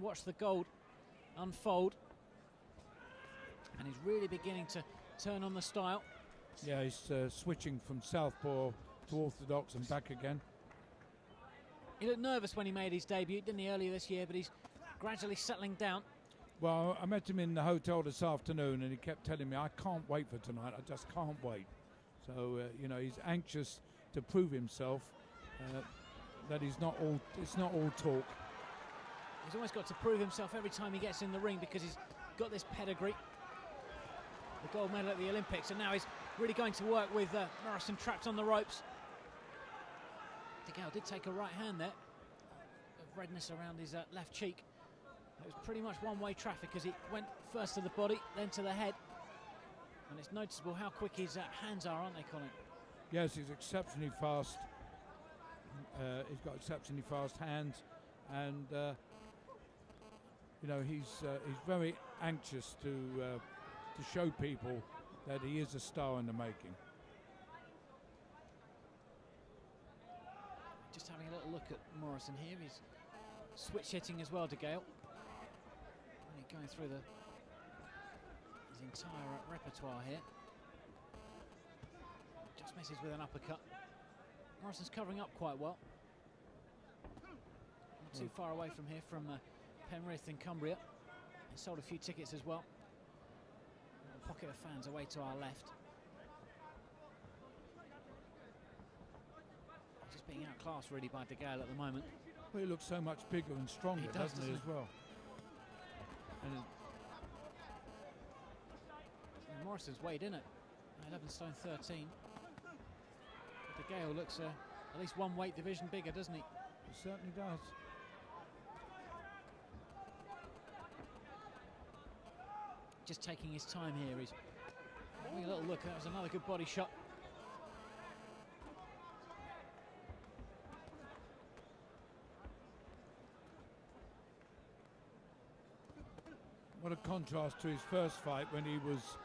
Watch the gold unfold, and he's really beginning to turn on the style. Yeah, he's switching from southpaw to orthodox and back again. He looked nervous when he made his debut, didn't he, earlier this year, but he's gradually settling down. Well, I met him in the hotel this afternoon, and he kept telling me, I can't wait for tonight, I just can't wait. So, you know, he's anxious to prove himself that it's not all talk. He's always got to prove himself every time he gets in the ring because he's got this pedigree. The gold medal at the Olympics, and now he's really going to work with Morrison trapped on the ropes. DeGale did take a right hand there, of redness around his left cheek. It was pretty much one-way traffic as he went first to the body, then to the head. And it's noticeable how quick his hands are, aren't they, Colin? Yes, he's exceptionally fast. He's got exceptionally fast hands, and you know, he's very anxious to show people that he is a star in the making. Just having a little look at Morrison here. He's switch hitting as well, DeGale. Really going through his entire repertoire here. Just misses with an uppercut. Morrison's covering up quite well. Not too far away from here, from Penrith in Cumbria. He sold a few tickets as well. A pocket of fans away to our left. Just being outclassed really by DeGale at the moment. Well, he looks so much bigger and stronger, doesn't he, as well? And Morrison's weighed in at 11 stone 13. But DeGale looks at least one weight division bigger, doesn't he? He certainly does. Just taking his time here. He's having a little look. That was another good body shot. What a contrast to his first fight when he was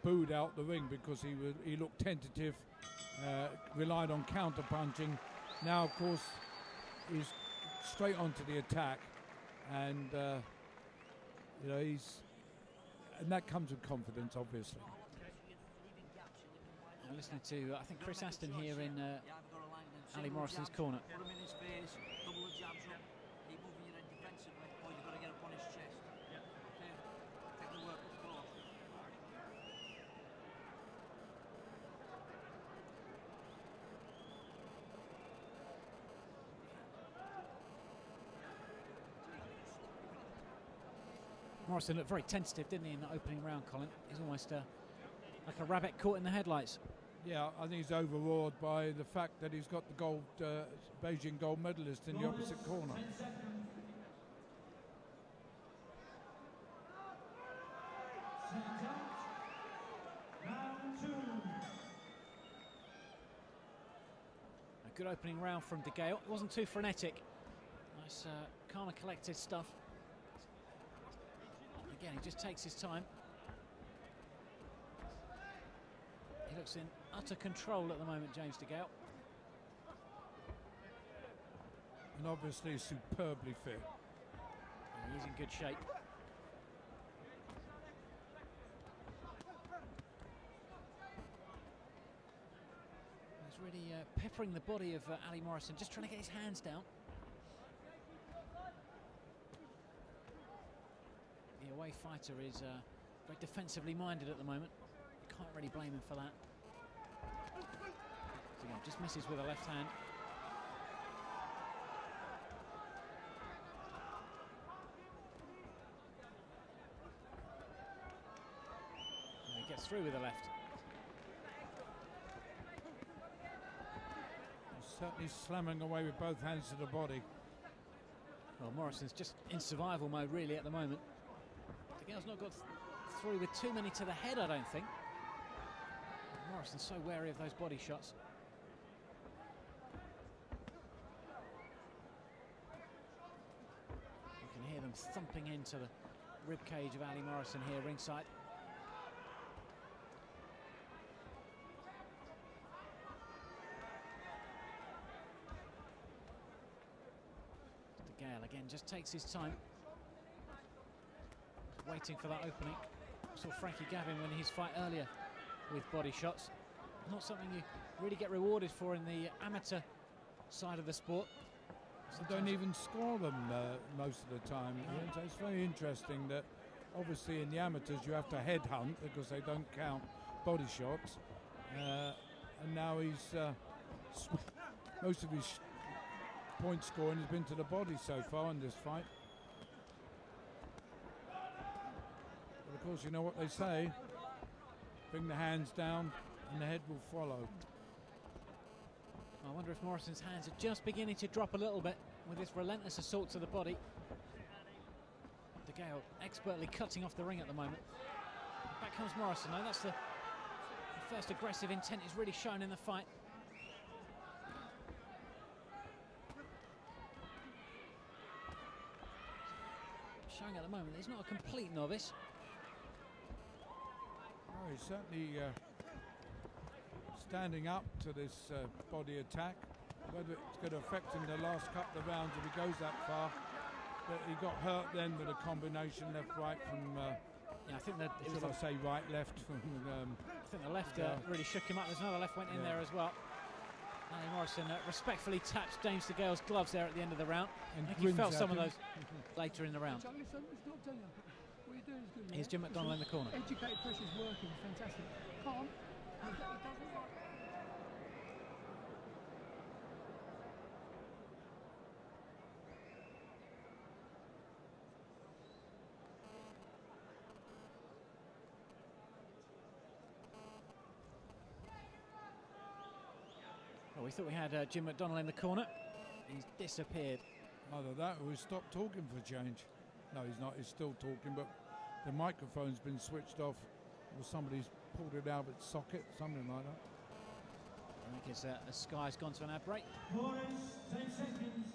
booed out the ring because he looked tentative, relied on counter punching. Now, of course, he's straight onto the attack, and you know, and that comes with confidence, obviously. I'm listening to I think Chris Aston here in Ali Morrison's corner. Put him in his face, double the jabs up, keep moving your head defensively, or you've got to get up on his chest. Okay, take the work up close. Morrison looked very tentative, didn't he, in that opening round, Colin? He's almost like a rabbit caught in the headlights. Yeah, I think he's overawed by the fact that he's got the Beijing gold medalist in the opposite corner. A good opening round from DeGale. It wasn't too frenetic. Nice, calm and collected stuff. Again, he just takes his time. He looks in utter control at the moment, James DeGale. And obviously superbly fit. And he's in good shape. He's really peppering the body of Ali Morrison, just trying to get his hands down. The away fighter is very defensively minded at the moment. You can't really blame him for that. So again, just misses with a left hand. And he gets through with the left. He's certainly slamming away with both hands to the body. Well, Morrison's just in survival mode really at the moment. DeGale's not got through with too many to the head, I don't think. Morrison's so wary of those body shots. You can hear them thumping into the rib cage of Ali Morrison here ringside. DeGale again just takes his time. waiting for that opening. Saw Frankie Gavin win his fight earlier with body shots. Not something you really get rewarded for in the amateur side of the sport. They don't even score them most of the time. No. Yeah, so it's very interesting that obviously in the amateurs you have to headhunt because they don't count body shots. And now he's most of his point scoring has been to the body so far in this fight. But of course, you know what they say: bring the hands down, and the head will follow. I wonder if Morrison's hands are just beginning to drop a little bit with this relentless assault to the body. DeGale expertly cutting off the ring at the moment. Back comes Morrison. Now that's the first aggressive intent is really shown in the fight. Showing at the moment he's not a complete novice. Oh, he's certainly standing up to this body attack. Whether it's going to affect him the last couple of rounds if he goes that far. But he got hurt then with a combination left-right from... yeah, I think that should I say right-left from... I think the left really shook him up. There's another left went in there as well. Ali Morrison respectfully taps James DeGale's gloves there at the end of the round. And I think he felt some of him. those later in the round. Here's Jim McDonnell in the corner. Educated pressure's working, fantastic. Calm. He doesn't like. Well, we thought we had Jim McDonnell in the corner. He's disappeared. Either that or he stopped talking for a change. No, he's not. He's still talking, but the microphone's been switched off or somebody's pulled it out of its socket, something like that. I think it's as Sky's gone to an ad break. Morris, 10 seconds.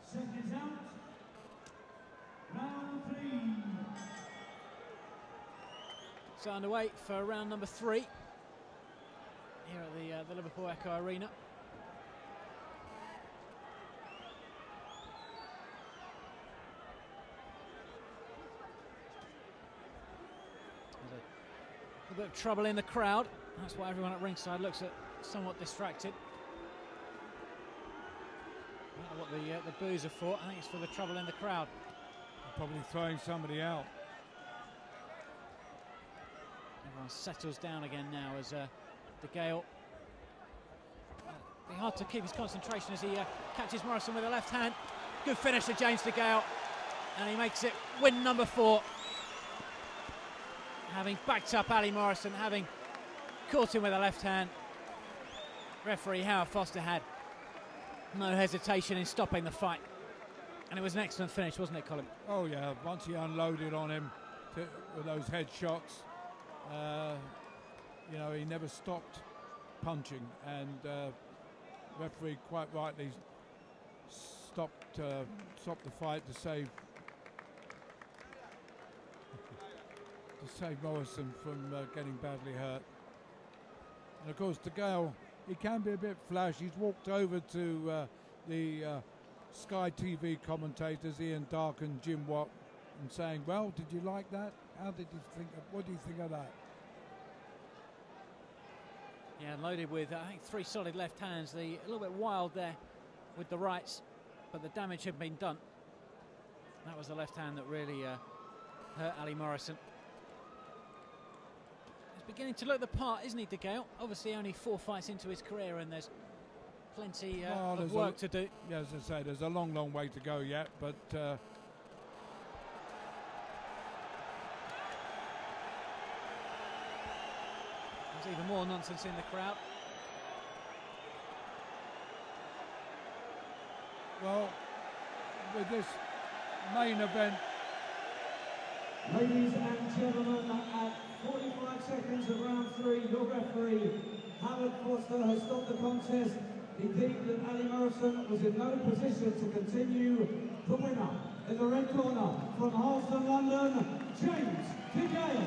Seconds out. Round 3. So underway for round number 3 here at the Liverpool Echo Arena. There's a bit of trouble in the crowd. That's why everyone at ringside looks somewhat distracted. I don't know what the boos are for. I think it's for the trouble in the crowd. Probably throwing somebody out. Everyone settles down again now as DeGale. Be hard to keep his concentration as he catches Morrison with a left hand. Good finish to James DeGale, and he makes it win number 4. Having backed up Ali Morrison, having caught him with a left hand. Referee Howard Foster had no hesitation in stopping the fight, and it was an excellent finish, wasn't it, Colin? Oh yeah, once he unloaded on him with those head shots, you know, he never stopped punching, and referee quite rightly stopped the fight to save Morrison from getting badly hurt. And of course, DeGale, he can be a bit flash. He's walked over to the Sky TV commentators, Ian Dark and Jim Watt, and saying, "Well, did you like that? How did you think? What do you think of that?" Yeah, loaded with, I think, 3 solid left hands. A little bit wild there with the rights, but the damage had been done. That was the left hand that really hurt Ali Morrison. He's beginning to look the part, isn't he, DeGale? Obviously only 4 fights into his career, and there's plenty of work to do. Yeah, as I say, there's a long, long way to go yet, but there's even more nonsense in the crowd. well, with this main event, Ladies and gentlemen, at 45 seconds of round 3, your referee, Howard Foster, has stopped the contest. He deemed that Ali Morrison was in no position to continue. The winner in the red corner from Harleston, London, James DeGale.